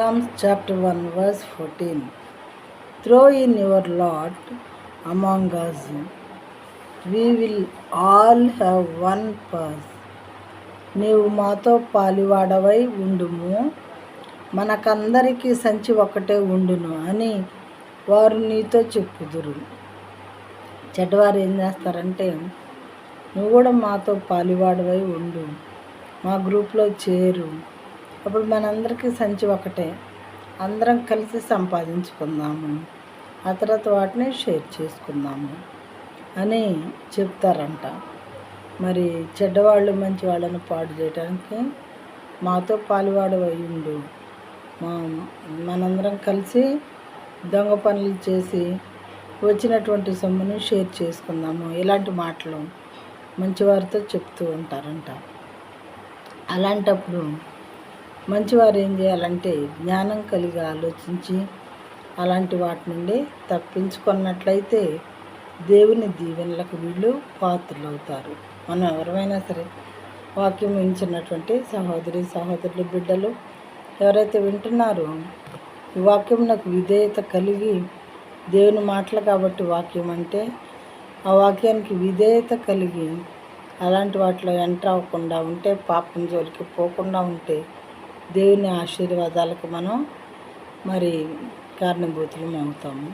Psalms chapter 1 verse 14. Throw in your lot among us. We will all have one purse. నీవు మాతో పాలివాడవై ఉండుము, మనకందరికీ సంచి ఒకటే ఉండును అని వారు నీతో చెప్పుదురు. చెడ్డవారు ఏం చేస్తారంటే, నువ్వు కూడా మాతో పాలివాడవై ఉండు, మా గ్రూప్లో చేరు, అప్పుడు మనందరికీ సంచి ఒకటే, అందరం కలిసి సంపాదించుకుందాము, ఆ తర్వాత వాటిని షేర్ చేసుకుందాము అని చెప్తారంట. మరి చెడ్డవాళ్ళు మంచి వాళ్ళని పాడు చేయడానికి మాతో పాలువాడు అయ్యిండు, మనందరం కలిసి దొంగ పనులు చేసి వచ్చినటువంటి సొమ్మును షేర్ చేసుకుందాము, ఇలాంటి మాటలు మంచివారితో చెప్తూ ఉంటారంట. అలాంటప్పుడు మంచివారు ఏం చేయాలంటే జ్ఞానం కలిగి ఆలోచించి అలాంటి వాటి నుండి తప్పించుకున్నట్లయితే దేవుని దీవెనలకు వీళ్ళు పాత్రలు అవుతారు. మనం ఎవరైనా సరే వాక్యం వింటున్నటువంటి సహోదరులు బిడ్డలు ఎవరైతే వింటున్నారో ఈ వాక్యం నాకు విధేయత కలిగి, దేవుని మాటలు కాబట్టి వాక్యం అంటే ఆ వాక్యానికి విధేయత కలిగి అలాంటి వాటిలో ఎంటర్ అవ్వకుండా ఉంటే, పాపం జోలికి పోకుండా ఉంటే దేవుని ఆశీర్వాదాలకు మనం మరి కారణభూతులం అవుతాము.